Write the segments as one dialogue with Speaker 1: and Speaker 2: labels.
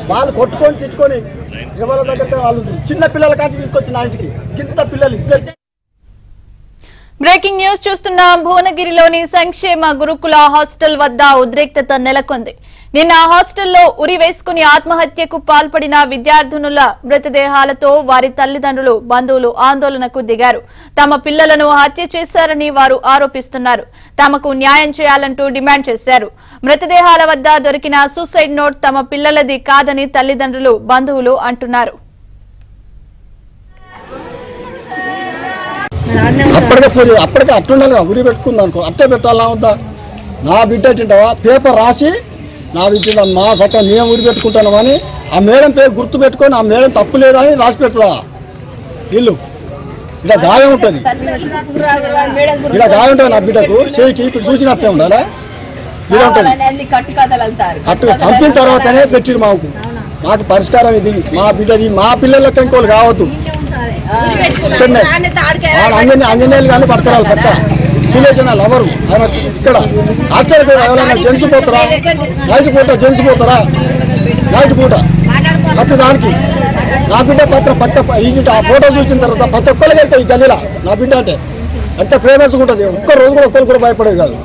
Speaker 1: వాళ్ళు కొట్టుకొని తిట్టుకొని ఎవరి దగ్గర వాళ్ళు చిన్న పిల్లల కాంచి తీసుకొచ్చిన ఇంటికి గింత పిల్లలు ఇద్దరు.
Speaker 2: బ్రేకింగ్ న్యూస్ చూస్తున్నాం. భువనగిరిలోని సంక్షేమ గురుకుల హాస్టల్ వద్ద ఉద్రిక్తత నెలకొంది. నిన్న హాస్టల్లో ఉరి వేసుకుని ఆత్మహత్యకు పాల్పడిన విద్యార్థినుల మృతదేహాలతో వారి తల్లిదండ్రులు బంధువులు ఆందోళనకు దిగారు. తమ పిల్లలను హత్య చేశారని వారు ఆరోపిస్తున్నారు. తమకు న్యాయం చేయాలంటూ డిమాండ్ చేశారు. మృతదేహాల వద్ద దొరికిన సూసైడ్ నోట్ తమ పిల్లలది కాదని తల్లిదండ్రులు బంధువులు అంటున్నారు.
Speaker 1: అప్పటికే అట్టుండాలి, ఉరి పెట్టుకుంది అనుకో, అట్టే పెట్టాలా వద్దా? నా బిడ్డ తింటావా పేపర్ రాసి నా బిడ్డ మా సక్క మేము ఉరి పెట్టుకుంటాను అని ఆ మేడం పేరు గుర్తు పెట్టుకొని ఆ మేడం తప్పు లేదని రాసి పెడతా. ఇల్లు ఇలా గాయం ఉంటుంది, ఇలా గాయం ఉంటుంది నా బిడ్డకు చేయికి ఇప్పుడు చూసినట్టే ఉండాలా? ఇలా ఉంటుంది. కట్టు చంపిన తర్వాతనే పెట్టిరు మాకు పరిష్కారం ఇది. మా బిడ్డది మా పిల్లలకి ఇంకోళ్ళు కావద్దు. అంజనేయులు కానీ పడతారు పక్క సులేషన్ లవరు ఆయన ఇక్కడ హాస్టల్ ఎవరైనా జెంట్స్ పోతారా? నైట్ పూట జెంట్స్ పోతారా? నైట్ పూట ప్రతి దానికి నా బిడ్డ పక్క ఆ ఫోటో చూసిన తర్వాత ప్రతి ఒక్కరికి వెళ్తాయి ఈ గదిలో. నా బిడ్డ అంటే ఎంత ఫేమస్గా ఉంటుంది, ఒక్క రోజు కూడా ఒక్కరు కూడా భయపడేది కాదు.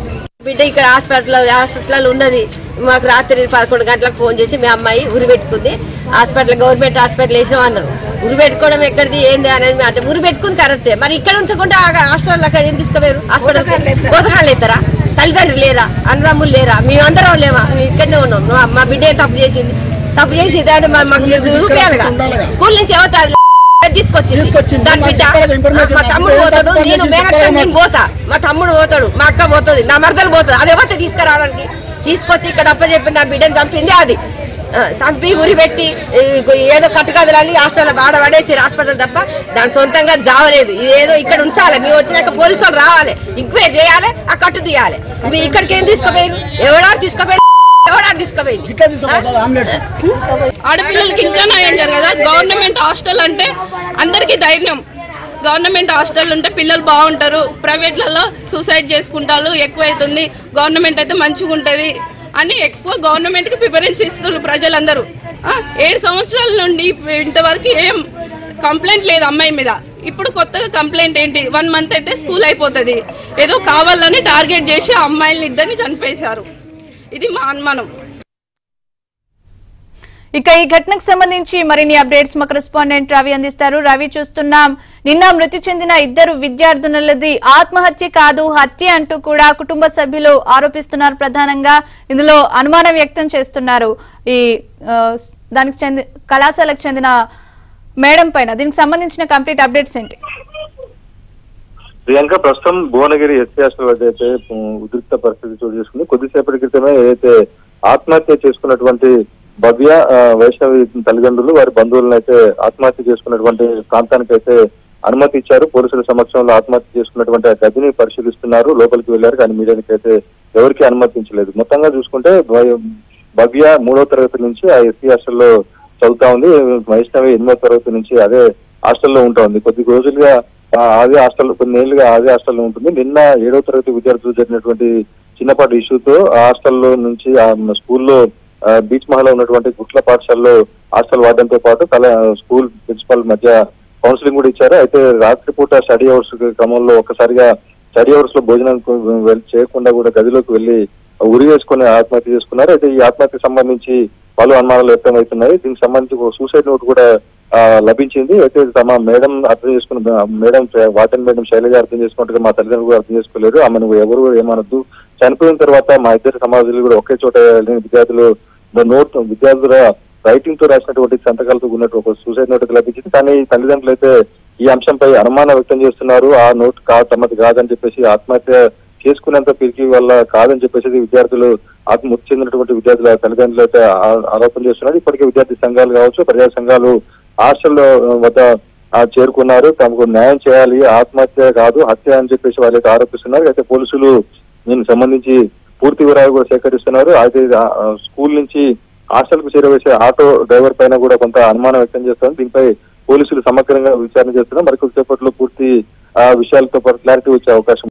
Speaker 3: బిడ్డ ఇక్కడ హాస్పిటల్ ఉన్నది. మాకు రాత్రి 11 గంటలకు ఫోన్ చేసి మీ అమ్మాయి ఉరి పెట్టుకుంది, హాస్పిటల్ గవర్నమెంట్ హాస్పిటల్ వేసాం అన్నారు. ఉరి పెట్టుకోవడం ఎక్కడిది ఏంది అనేది అంటే ఉరి పెట్టుకుని కరెక్టే, మరి ఇక్కడ ఉంచకుండా హాస్పిటల్ అక్కడ ఏం తీసుకుపోయారు? హాస్పిటల్ బోధకాలు లేతారా? తల్లిదండ్రులు లేరా? అన్నదమ్ములు లేరా? మేమందరం లేవా? మేము ఇక్కడనే ఉన్నాం. మా బిడ్డ తప్పు చేసింది అంటే మాకు చూపించాలిగా. స్కూల్ నుంచి ఎవరు తీసుకొచ్చింది దాని బిడ్డ? మా తమ్ముడు పోతాడు, నేను నేను పోతా, మా తమ్ముడు పోతాడు, మా అక్క పోతుంది, నా మరదలు పోతుంది. అది ఎవరితో తీసుకురావడానికి తీసుకొచ్చి ఇక్కడ అప్పచెప్పి నా బిడ్డను చంపింది. అది చంపి ఉరి పెట్టి ఏదో కట్టుకదలని హాస్టల్ పడేసి హాస్పిటల్ తప్ప దాని సొంతంగా జావలేదు. ఏదో ఇక్కడ ఉంచాలి. మేము వచ్చినాక పోలీసు వాళ్ళు రావాలి, ఎంక్వైరీ చేయాలి, ఆ కట్టు తీయాలి. మీ ఇక్కడికి ఏం తీసుకుపోయారు? ఎవడారు తీసుకుపోయారు?
Speaker 4: ఆడపిల్లలకి ఇంకా న్యాయం జరగదా? గవర్నమెంట్ హాస్టల్ అంటే అందరికీ ధైర్యం. గవర్నమెంట్ హాస్టల్ ఉంటే పిల్లలు బాగుంటారు. ప్రైవేట్లలో సూసైడ్ చేసుకుంటారు, ఎక్కువైతుంది. గవర్నమెంట్ అయితే మంచిగా ఉంటుంది అని ఎక్కువ గవర్నమెంట్కి ప్రిఫరెన్స్ ఇస్తున్నారు ప్రజలందరూ. 7 సంవత్సరాల నుండి ఇంతవరకు ఏం కంప్లైంట్ లేదు అమ్మాయి మీద. ఇప్పుడు కొత్తగా కంప్లైంట్ ఏంటి? 1 మంత్ అయితే స్కూల్ అయిపోతుంది. ఏదో కావాలని టార్గెట్ చేసి ఆ అమ్మాయిని ఇద్దరిని చంపేశారు. ఇది మా అనుమానం.
Speaker 2: ఇక ఈ ఘటనకు సంబంధించి మరిన్ని అప్డేట్స్ మా కరెస్పాండెంట్ రవి అందిస్తారు. రవి, చూస్తున్నాం నిన్న మృతి చెందిన 2 విద్యార్థినులది ఆత్మహత్య కాదు హత్య అంటూ కూడా కుటుంబ సభ్యులు ఆరోపిస్తున్నారు. ప్రధానంగా ఇందులో అనుమానం వ్యక్తం చేస్తున్నారు ఈ దానికి కళాశాలకు చెందిన మేడం పైన. దీనికి సంబంధించిన కంప్లీట్ అప్డేట్స్ ఏంటి?
Speaker 5: ప్రియాంక, ప్రస్తుతం భువనగిరి ఎస్సీ హాస్టల్ వద్ద అయితే ఉద్రిక్త పరిస్థితి చోటు చేసుకుంది. కొద్దిసేపటి క్రితమే అయితే ఆత్మహత్య చేసుకున్నటువంటి భవ్య వైష్ణవి తల్లిదండ్రులు వారి బంధువులను అయితే ఆత్మహత్య చేసుకున్నటువంటి ప్రాంతానికి అయితే అనుమతి ఇచ్చారు. పోలీసుల సమక్షంలో ఆత్మహత్య చేసుకున్నటువంటి ఆ గదిని పరిశీలిస్తున్నారు. లోపలికి వెళ్లారు, కానీ మీడియానికి అయితే ఎవరికి అనుమతించలేదు. మొత్తంగా చూసుకుంటే భవ్య 3వ తరగతి నుంచి ఆ ఎస్సీ హాస్టల్లో చదువుతా ఉంది. వైష్ణవి 8వ తరగతి నుంచి అదే హాస్టల్లో ఉంటా ఉంది. కొద్ది రోజులుగా అదే హాస్టల్, కొన్ని ఏళ్లుగా అదే హాస్టల్లో ఉంటుంది. నిన్న 7వ తరగతి విద్యార్థులు జరిగినటువంటి చిన్నపాటి ఇష్యూతో హాస్టల్లో నుంచి ఆ స్కూల్లో బీచ్ మహల్లో ఉన్నటువంటి గుట్ల పాఠశాలలో హాస్టల్ వార్డెన్తో పాటు స్కూల్ ప్రిన్సిపల్ మధ్య కౌన్సిలింగ్ కూడా ఇచ్చారు. అయితే రాత్రిపూట స్టడీ అవర్స్ క్రమంలో ఒక్కసారిగా స్టడీ అవర్స్ లో భోజనం చేయకుండా కూడా గదిలోకి వెళ్లి ఉరి వేసుకుని ఆత్మహత్య చేసుకున్నారు. అయితే ఈ ఆత్మహత్యకు సంబంధించి పలు అనుమానాలు వ్యక్తమవుతున్నాయి. దీనికి సంబంధించి ఒక సూసైడ్ నోట్ కూడా లభించింది. అయితే తమ మేడం అర్థం చేసుకున్న మేడం వార్డెన్ మేడం శైలజ అర్థం చేసుకున్నట్టుగా మా తల్లిదండ్రులు కూడా అర్థం చేసుకోలేరు. ఆమెను ఎవరు ఏమనొద్దు, చనిపోయిన తర్వాత మా ఇద్దరు సమాజాలు కూడా ఒకే చోట విద్యార్థుల రైటింగ్ తో రాసినటువంటి సంతకాలతో ఉన్నట్టు ఒక సూసైడ్ నోట్ లభించింది. కానీ తల్లిదండ్రులు అయితే ఈ అంశంపై అనుమానం వ్యక్తం చేస్తున్నారు. ఆ నోట్ తమది కాదని చెప్పేసి ఆత్మహత్య చేసుకునేంత పిరికి వల్ల కాదని చెప్పేసి విద్యార్థులు మృతి చెందినటువంటి విద్యార్థుల తల్లిదండ్రులు అయితే ఆరోపణ చేస్తున్నారు. ఇప్పటికే విద్యార్థి సంఘాలు కావచ్చు, ప్రజా సంఘాలు హాస్టల్ వద్ద చేరుకున్నారు. తమకు న్యాయం చేయాలి, ఆత్మహత్య కాదు హత్య అని చెప్పేసి వాళ్ళైతే ఆరోపిస్తున్నారు. అయితే పోలీసులు దీనికి సంబంధించి పూర్తి వివరాలు కూడా సేకరిస్తున్నారు. అయితే స్కూల్ నుంచి హాస్టల్ కు చేరవేసే ఆటో డ్రైవర్ పైన కూడా కొంత అనుమానం వ్యక్తం చేస్తున్నారు. దీనిపై పోలీసులు సమగ్రంగా విచారణ చేస్తున్నారు. మరి కొద్దిసేపట్లో పూర్తి విషయాలతో పాటు క్లారిటీ వచ్చే అవకాశం